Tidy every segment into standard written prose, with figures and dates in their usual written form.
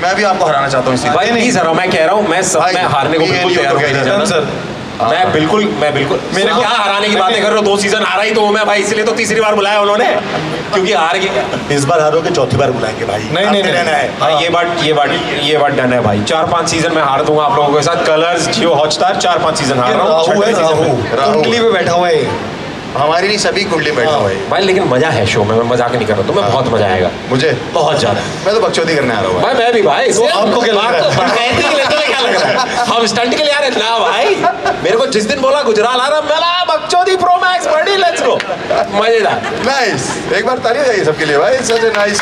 मैं भी आपको हराना चाहता हूँ इसी भाई प्लीज हराओ, मैं कह रहा हूँ मैं हारने को बिल्कुल तैयार हूँ सर। मैं बिल्कुल मेरे क्या हराने की बातें कर रहे हो, 2 सीजन हारा ही तो हूँ मैं भाई, इसलिए तो तीसरी बार बुलाया उन्होंने, क्योंकि हार गए। इस बार हारोगे, चौथी बार बुलाएंगे भाई। नहीं रहना है भाई, ये बात डन है भाई। 4-5 सीजन में हार दूंगा आप लोगों के साथ। कलर्स, जियो हॉटस्टार 4-5 सीजन हार रहा हूँ। कुंडली पे बैठा हुआ है, हमारी नहीं सभी कुंडली बैठा हुआ है भाई, लेकिन मजा है शो में, मैं मजाक नहीं कर रहा, तुम्हें बहुत मजा आएगा, मुझे बहुत ज्यादा। मैं तो बकचोदी करने आ रहा हूँ भाई मैं भी भाई, आपको क्या लग रहा है? क्या लग रहा है? हम स्टंट के लिए आ रहे ना भाई। मेरे को जिस दिन बोला गुजराल आ रहा, मैं बकचोदी प्रो मैक्स बड़ी, लेट्स गो, मजेदार। नाइस, एक बार ताली जाइए सबके लिए भाई, सच ए नाइस।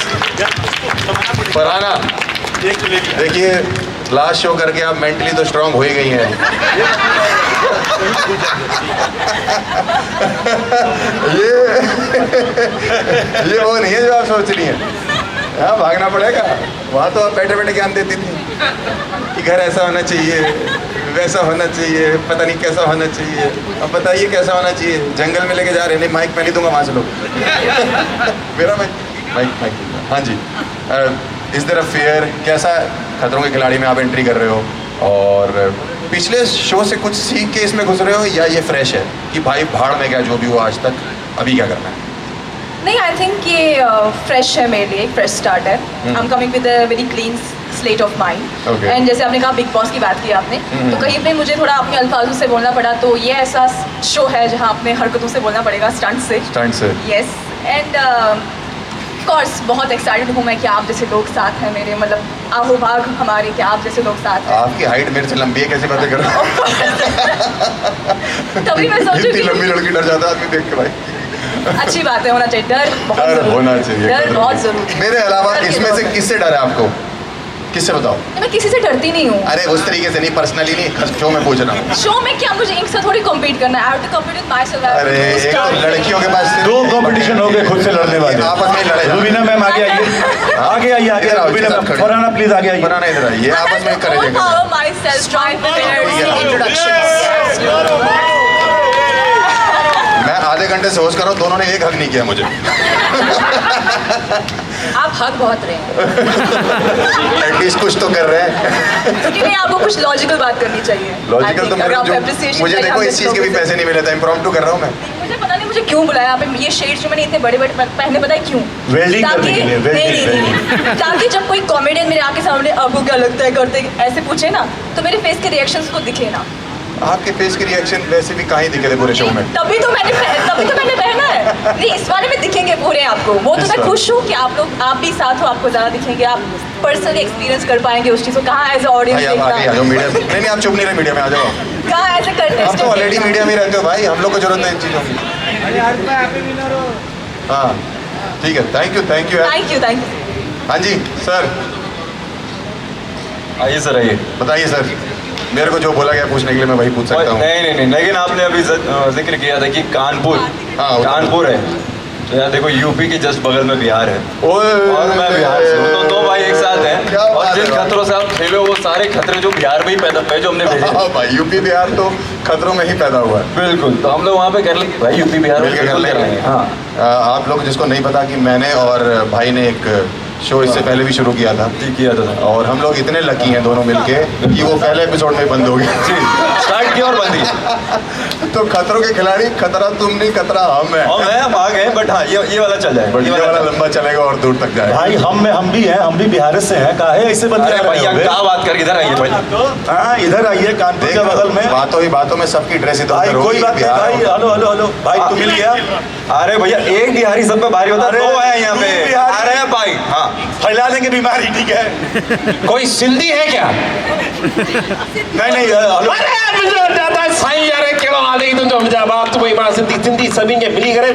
फरहाना देखिए, लास्ट शो करके आप मेंटली तो स्ट्रांग हो ही गई हैं। ये वो नहीं है जो आप सोच रही हैं। हाँ, भागना पड़ेगा। वहाँ तो आप बैठे बैठे ज्ञान देती थी कि घर ऐसा होना चाहिए, वैसा होना चाहिए, पता नहीं कैसा होना चाहिए। अब बताइए कैसा होना चाहिए? जंगल में लेके जा रहे हैं, नहीं माइक मैं नहीं दूंगा वहाँ से लोग। मेरा माइक हाँ जी। इस तरफ फेयर कैसा, खतरों के खिलाड़ी में आप एंट्री कर रहे हो और पिछले शो से कुछ सीख के इसमें घुस रहे हो, या ये फ्रेश है कि भाई भाड़ में गया जो भी हुआ आज तक, अभी क्या करना है? नहीं, आई थिंक ये फ्रेश है मेरे लिए, फ्रेश स्टार्ट है। I am coming with a very clean slate of mind. And जैसे आपने कहा बिग बॉस की बात की आपने, तो कहीं पे मुझे थोड़ा अपने अल्फाजों से बोलना पड़ा, तो ये ऐसा शो है जहाँ अपने हरकतों से बोलना पड़ेगा, स्टंट से। यस, एंड कोर्स बहुत एक्साइटेड हूँ मैं कि आप जैसे लोग साथ हैं मेरे, मतलब आहोभाग हमारे कि आप जैसे लोग साथ हैं। आपकी हाइट मेरे से लंबी है, कैसे बातें कर रहे हो? तभी मैं सोचूं इतनी कि लंबी लड़की डर जाता है आदमी देख के भाई। अच्छी बात है, होना चाहिए डर, बहुत डर जरूरी होना चाहिए, डर बहुत जरूरी है। मेरे अलावा डर के इसमें से दौर। किससे डर है आपको? किससे बताओ? मैं किसी से डरती नहीं हूँ। अरे उस तरीके से नहीं, पर्सनली नहीं, शो में पूछ रहा हूँ। शो में क्या मुझे इनसे थोड़ी कम्पीट करना है? I have to compete with myself. अरे एक तो लड़कियों के पास दो कंपटीशन हो गए खुद से लड़ने वाले। आपस में लड़े। रुबीना मैम आगे आइए, आगे आइए, आगे रुबीना मैम, फरहाना प्लीज आगे आइए। फरहाना इधर आइए, आपस में करेंगे। My self trying prepare introduction. मैं आधे घंटे से होस्ट कर रहा हूँ, दोनों ने एक हक नहीं किया मुझे। आप हक बहुत रहे हैं। एटलीस्ट कुछ तो कर रहे हैं। क्योंकि नहीं, आपको कुछ लॉजिकल बात करनी चाहिए। लॉजिकल तो मुझे देखो इस चीज के भी पैसे नहीं मिले थे, इम्प्रॉम्प्टू कर रहा हूँ मैं। मुझे पता नहीं मुझे क्यों बुलाया आप, ये शेड्स जो मैंने इतने बड़े बड़े पहने, पता है क्यों? वेल्डिंग करने के लिए, नहीं, ताकि जब कोई कॉमेडियन मेरे आके सामने आपको क्या लगता है करते ऐसे पूछे ना, तो मेरे फेस के रिएक्शंस को दिखे ना। आपके फेस के रिएक्शन वैसे भी कहाँ ही दिखे थे पूरे शो में। तभी तो मैंने पहना है। नहीं, इस वाले में दिखेंगे पूरे आपको, वो तो मैं खुश हूँ कि आप भी साथ हो, आपको ज़्यादा दिखेंगे, आप पर्सनली एक्सपीरियंस कर पाएंगे उस चीज़ को। कहाँ एज ऑडियंस भाई आप आगे आ जाओ मीडिया नहीं आप चुप नहीं रहे, मीडिया में आ जाओ। कहाँ ऐसे करते आप तो ऑलरेडी मीडिया में रहते हो भाई, हम लोग को जरूरत नहीं इन चीज़ों की। हाँ ठीक है, थैंक यू थैंक यू। हाँ जी सर, आइए सर, आइए। बताइए सर, मेरे को जो बोला गया पूछने के लिए मैं वही पूछ सकता हूँ। नहीं, लेकिन आपने अभी जिक्र किया था कि कानपुर है, तो यहाँ देखो यूपी के जस्ट बगल में बिहार है और मैं बिहार से हूँ, तो दो भाई एक साथ हैं। और जिन खतरों से आप खेले वो सारे खतरे जो बिहार में ही पैदा हुए, जो हमने भेजे। हाँ भाई, यूपी बिहार तो खतरों में ही पैदा हुआ है। बिल्कुल, तो हम लोग वहाँ पे कर लेंगे भाई, यूपी बिहार में कर लेंगे। हाँ, आप लोग जिसको नहीं पता कि मैंने और भाई ने एक शो इससे पहले भी शुरू किया था। जी किया था, और हम लोग इतने लकी हैं दोनों मिलके कि वो पहले एपिसोड में बंद हो गया। जी स्टार्ट किया और बंद किया। तो खतरों के खिलाड़ी, खतरा तुम नहीं, खतरा हम है। हम आ गए, बट हाँ ये वाला चल जाएगा, ये वाला लंबा चलेगा और दूर तक जाएगा। भाई हम भी हैं, हम भी बिहार से हैं। काहे ऐसे बंद अरे भैया क्या बात कर, इधर आइए भाई। हाँ इधर आइए, कानपुर के बगल में। बातों ही बातों में सबकी ड्रेस इधर भाई कोई बात नहीं भाई, हेलो भाई तू मिल गया। अरे भैया एक बिहारी सब पे भारी होता है, दो है यहाँ पे। अरे भाई हाँ, फैला देंगे बीमारी, ठीक है। कोई सिंधी है क्या? नहीं हेलो। अरे मुझे जाता है साईं यार, केड़ो हाल है तुम जा बाप, तो कोई मां सिंधी सभी के मिली करे।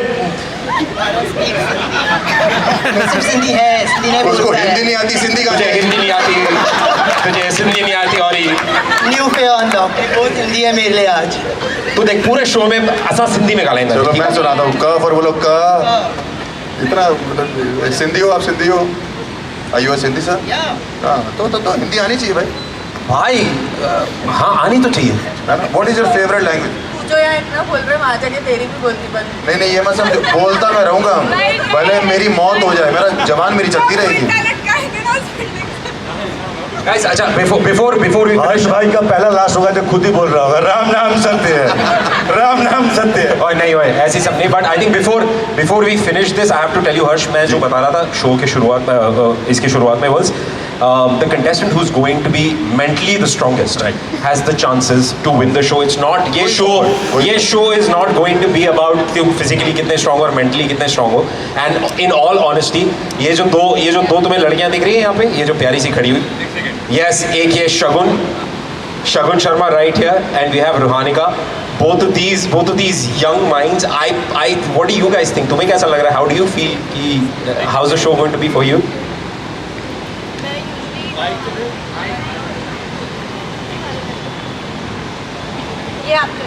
सिंधी है, सिंधी नहीं उसको बोलता हिंदी है। नहीं आती, सिंधी का तुझे हिंदी नहीं आती, तुझे सिंधी नहीं आती, और न्यू पे अनलॉक बहुत हिंदी है मेरे लिए आज। तू देख पूरे शो में असा सिंधी में गालेंदा। चलो मैं सुनाता हूँ, क पर बोलो क। इतना मतलब सिंधी हो आप, सिंधी हो? आइयो सिंधी सर। हाँ तो हिंदी आनी चाहिए भाई। भाई हाँ आनी तो चाहिए। What is your favourite language? जो यहाँ इतना बोल रहे वहाँ जाके तेरी भी बोलनी पड़ती। नहीं ये मत समझो, बोलता मैं रहूंगा, भले मेरी मौत हो जाए, मेरा जबान मेरी चलती रहेगी। गाइस अच्छा बिफोर वी हर्ष भाई का पहला लास्ट होगा जो खुद ही बोल रहा होगा राम नाम सत्य है, राम नाम सत्य है। और नहीं हुए ऐसी सब नहीं, but I think before we finish this I have to tell you Harsh, मैं जो बता रहा था शो के शुरुआत में, इसकी शुरुआत में was the contestant who's going to be mentally the strongest has the chances to win the show. It's not ये show is not going to be about तुम physically कितने strong और mentally कितने strong हो. And in all honesty ये जो दो तुम्हें लड़कियां दिख रही हैं यहाँ पे, ये जो प्यारी सी खड़ी हुई, yes, एक ये शगुन Sharma right here, and we have Ruhanika. Both of these young minds. What do you guys think? तुम्हें कैसा लग रहा है? How do you feel कि how's the show going to be for you? ये आपने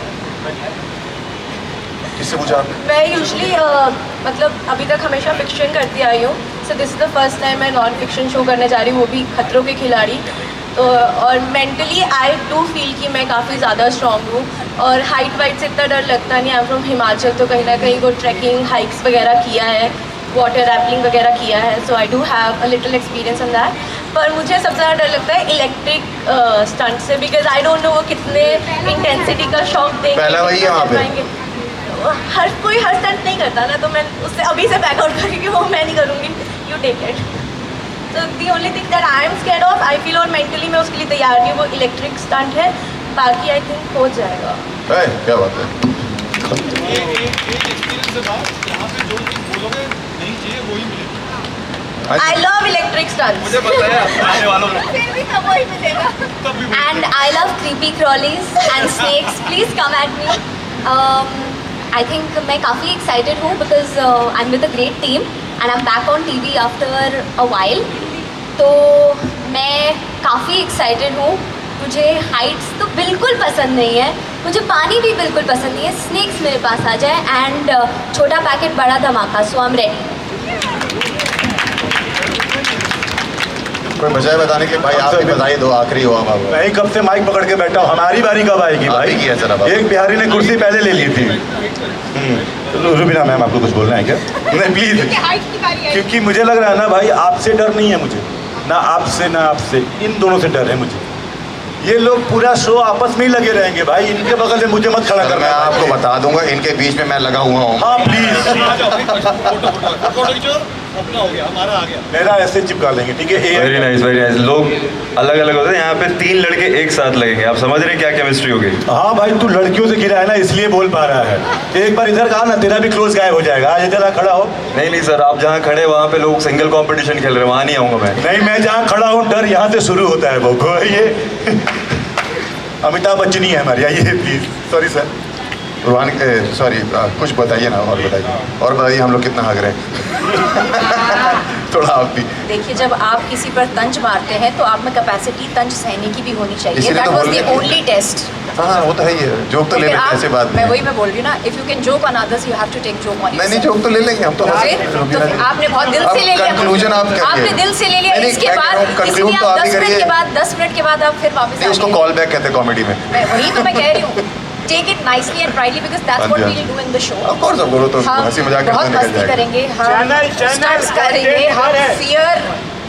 किससे पूछा आपने? मैं यूजली मतलब अभी तक हमेशा फिक्शन करती आई हूँ, so this is the first time मैं नॉन फिक्शन शो करने जा रही हूँ, वो भी खतरों के खिलाड़ी। तो और मेंटली आई डू फील कि मैं काफ़ी ज़्यादा स्ट्रॉन्ग हूँ, और हाइट वाइट से इतना डर लगता नहीं। आई एम फ्रॉम हिमाचल, तो कहीं ना कहीं वो ट्रैकिंग हाइक्स वगैरह किया है, वाटर रैपलिंग वगैरह किया है, so I do have a little experience on that. पर मुझे सबसे ज़्यादा डर लगता है इलेक्ट्रिक स्टंट से, बिकॉज आई डोंट नो वो कितने इंटेंसिटी का शॉक देंगे, पहला वही है वहाँ पे। हर कोई हर स्टंट नहीं करता ना, तो मैं उससे अभी से बैकआउट करूँगी कि वो मैं नहीं करूँगी, यू टेक इट। तो the only thing that I am scared of, I feel, और मेंटली मैं उसके लिए तैयार नहीं हूँ, वो इलेक्ट्रिक स्टंट है, बाकी आई थिंक हो जाएगा। क्या बात है। I love electric stunts. And I love creepy crawlies and snakes. Please come at me. I think मैं काफ़ी excited हूँ because I'm with a great team and I'm back on TV after a while. तो मैं काफ़ी excited हूँ। मुझे heights तो बिल्कुल पसंद नहीं है, मुझे पानी भी बिल्कुल पसंद नहीं है। Snakes मेरे पास आ जाए and छोटा पैकेट बड़ा धमाका, so I'm ready. कोई बजाय बताने के भाई आप भी बताइए, दो आखिरी हुआ बाबू। मैं ही कब से माइक पकड़ के बैठा हूँ, हमारी बारी कब आएगी भाई? की है जरा बाबू। एक बिहारी ने कुर्सी पहले ले ली थी। रुबीना मैम आपको कुछ बोलना है क्या? नहीं प्लीज, क्योंकि मुझे लग रहा है ना भाई, आपसे डर नहीं है मुझे, ना आपसे, इन दोनों से डर है मुझे। ये लोग पूरा शो आपस में ही लगे रहेंगे भाई, इनके बगल से मुझे मत खड़ा करना। मैं आपको बता दूंगा, इनके बीच में मैं लगा हुआ हूँ। हाँ प्लीज, अपना हो गया, हमारा आ गया, मेरा ऐसे चिपका लेंगे, ठीक है? Very nice, very nice. लोग अलग अलग होते हैं, यहाँ पे 3 लड़के एक साथ लगेंगे, आप समझ रहे हैं क्या केमिस्ट्री हो गई? हाँ भाई, तू लड़कियों से गिरा है ना, इसलिए बोल पा रहा है। एक बार इधर कहा ना, तेरा भी क्लोज गायब हो जाएगा। आज इधर खड़ा हो। नहीं सर, आप जहाँ खड़े वहाँ पे लोग सिंगल कंपटीशन खेल रहे हैं, वहाँ नहीं आऊँगा मैं। नहीं, मैं जहाँ खड़ा हूँ डर यहाँ से शुरू होता है। वो ये अमिताभ बच्चन ही है हमारे, आइए प्लीज। Sorry sir. रूहानी सॉरी, कुछ बताइए ना, और बताइए हम लोग कितना हक रहे हैं। थोड़ा आप भी देखिए, जब आप किसी पर तंज मारते हैं तो आप में कैपेसिटी तंज सहने की भी होनी चाहिए। इसीलिए दैट तो वाज बोल द रहे हैं। Only test. हाँ वो तो है ही है, जोक तो ले लेते हैं ऐसे बात मैं नहीं। बोल रही हूँ ना, if you can joke on others you have to take joke on नहीं, जोक तो ले लेंगे हम तो। तो आपने बहुत दिल से ले लिया, कंक्लूजन आप करिए। आपने दिल से ले लिया। इसके बाद कंक्लूड तो आप ही करिए। 10 मिनट के बाद आप फिर वापस उसको कॉल बैक कहते हैं कॉमेडी में। वही तो मैं कह रही हूँ, take it nicely and proudly because that's what we will do in the show. Of course, अब बोलो तो हंसी मजाक करते बहुत मस्ती करेंगे, हम स्टंट्स करेंगे, हम फियर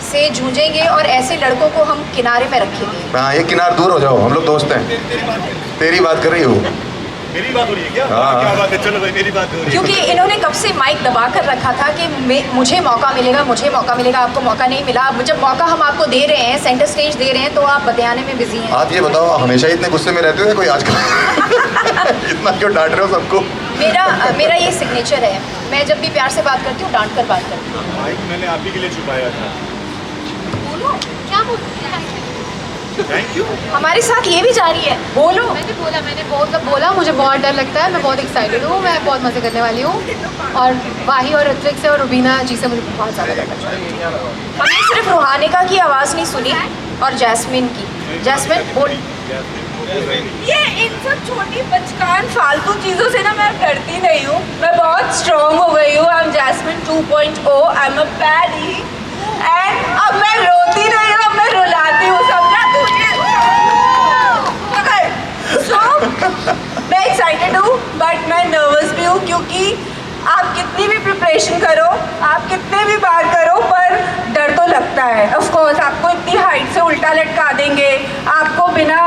से जूझेंगे और ऐसे लड़कों को हम किनारे में रखेंगे। हाँ, ये किनारे दूर हो जाओ, हम लोग दोस्त हैं। तेरी बात कर रही हो? मेरी बात हो रही है क्या? हाँ। क्या बात है, चलो भाई मेरी बात हो रही है। क्योंकि इन्होंने कब से माइक दबा कर रखा था कि मुझे मौका मिलेगा, आपको मौका नहीं मिला। अब जब मौका हम आपको दे रहे हैं, सेंटर स्टेज दे रहे हैं, तो आप बतियाने में बिजी हैं। आप ये बताओ, हमेशा इतने गुस्से में रहते हो या कोई आजकल इतना क्यों डांट रहे हो सबको? मेरा ये सिग्नेचर है, मैं जब भी प्यार से बात करती हूँ, डांट कर बात करती हूँ। माइक मैंने आप ही के लिए छुपाया था। बोलो, क्या बोलूं? Thank you. हमारे साथ ये भी जारी है, बोलो। मैंने बोला मुझे बहुत डर लगता है, मैं बहुत एक्साइटेड हूँ, मैं बहुत मज़े करने वाली हूँ। और वाही और ऋत्विक से और रुबीना जी से मुझे बहुत ज़्यादा डर लगता है। हमने सिर्फ रूहानिका की आवाज़ नहीं सुनी और जैस्मिन की। जैस्मिन बोल। ये इन सब छोटी बचकान फालतू चीज़ों से ना मैं डरती नहीं हूँ, मैं बहुत स्ट्रॉन्ग हो गई हूँ। I am Jasmine 2.0, I am a paddy and अब मैं रोती नहीं हूँ, अब मैं रुलाती हूँ, समझा तुझे? मैं एक्साइटेड हूँ बट मैं नर्वस भी हूँ, क्योंकि आप कितनी भी प्रिपरेशन करो, आप कितने भी बार करो, पर डर तो लगता है। ऑफ कोर्स आपको इतनी हाइट से उल्टा उल्टा लटका देंगे, आपको बिना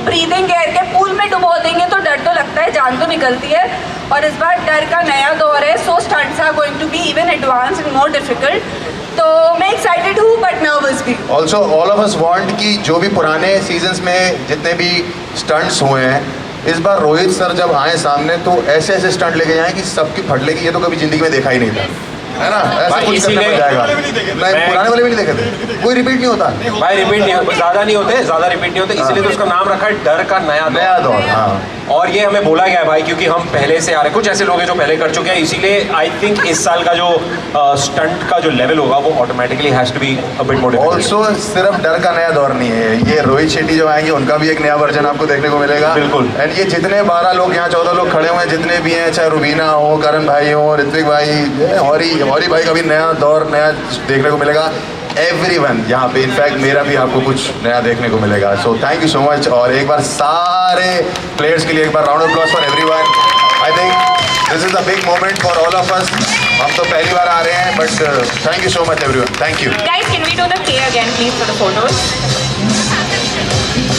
ब्रीदिंग एयर के पूल में डुबो देंगे, तो डर तो लगता है, जान तो निकलती है। और इस बार डर का नया दौर है, so stunts are going to be even advance and more difficult. तो मैं एक्साइटेड हूँ बट नर्वस भी। Also all of us want कि जो भी पुराने सीजन्स में जितने भी स्टंट्स हुए हैं, इस बार रोहित सर जब आए सामने तो ऐसे ऐसे स्टंट लेके जाएं कि सबकी फट लेगी। ये तो कभी जिंदगी में देखा ही नहीं था, है ना? ऐसा कुछ करना पड़ जाएगा। नहीं, पुराने वाले भी नहीं देखे थे, कोई रिपीट नहीं होता भाई, रिपीट नहीं होता, ज़्यादा नहीं होते, इसलिए तो उसका नाम रखा है डर का नया दौर। हाँ, और ये हमें बोला गया है भाई, क्योंकि हम पहले से आ रहे, कुछ ऐसे लोग हैं जो पहले कर चुके हैं, इसीलिए आई थिंक इस साल का जो स्टंट का जो लेवल होगा वो automatically has to be a bit more. Also सिर्फ डर का नया दौर नहीं है ये, रोहित शेट्टी जो आएंगे उनका भी एक नया वर्जन आपको देखने को मिलेगा। बिल्कुल। एंड ये जितने 12 लोग यहाँ 14 लोग खड़े हुए हैं, जितने भी हैं, चाहे रुबीना हो, करण भाई हो, ऋत्विक भाई, हौरी भाई का भी नया दौर नया देखने को मिलेगा। एवरीवन यहाँ पे, इनफैक्ट मेरा भी आपको कुछ नया देखने को मिलेगा। So thank you so much. और एक बार सारे प्लेयर्स के लिए एक बार round of applause for everyone. I think this is a big moment for all of us. हम तो पहली बार आ रहे हैं, but thank you so much everyone. Thank you. Guys, can we do the play again please for the photos?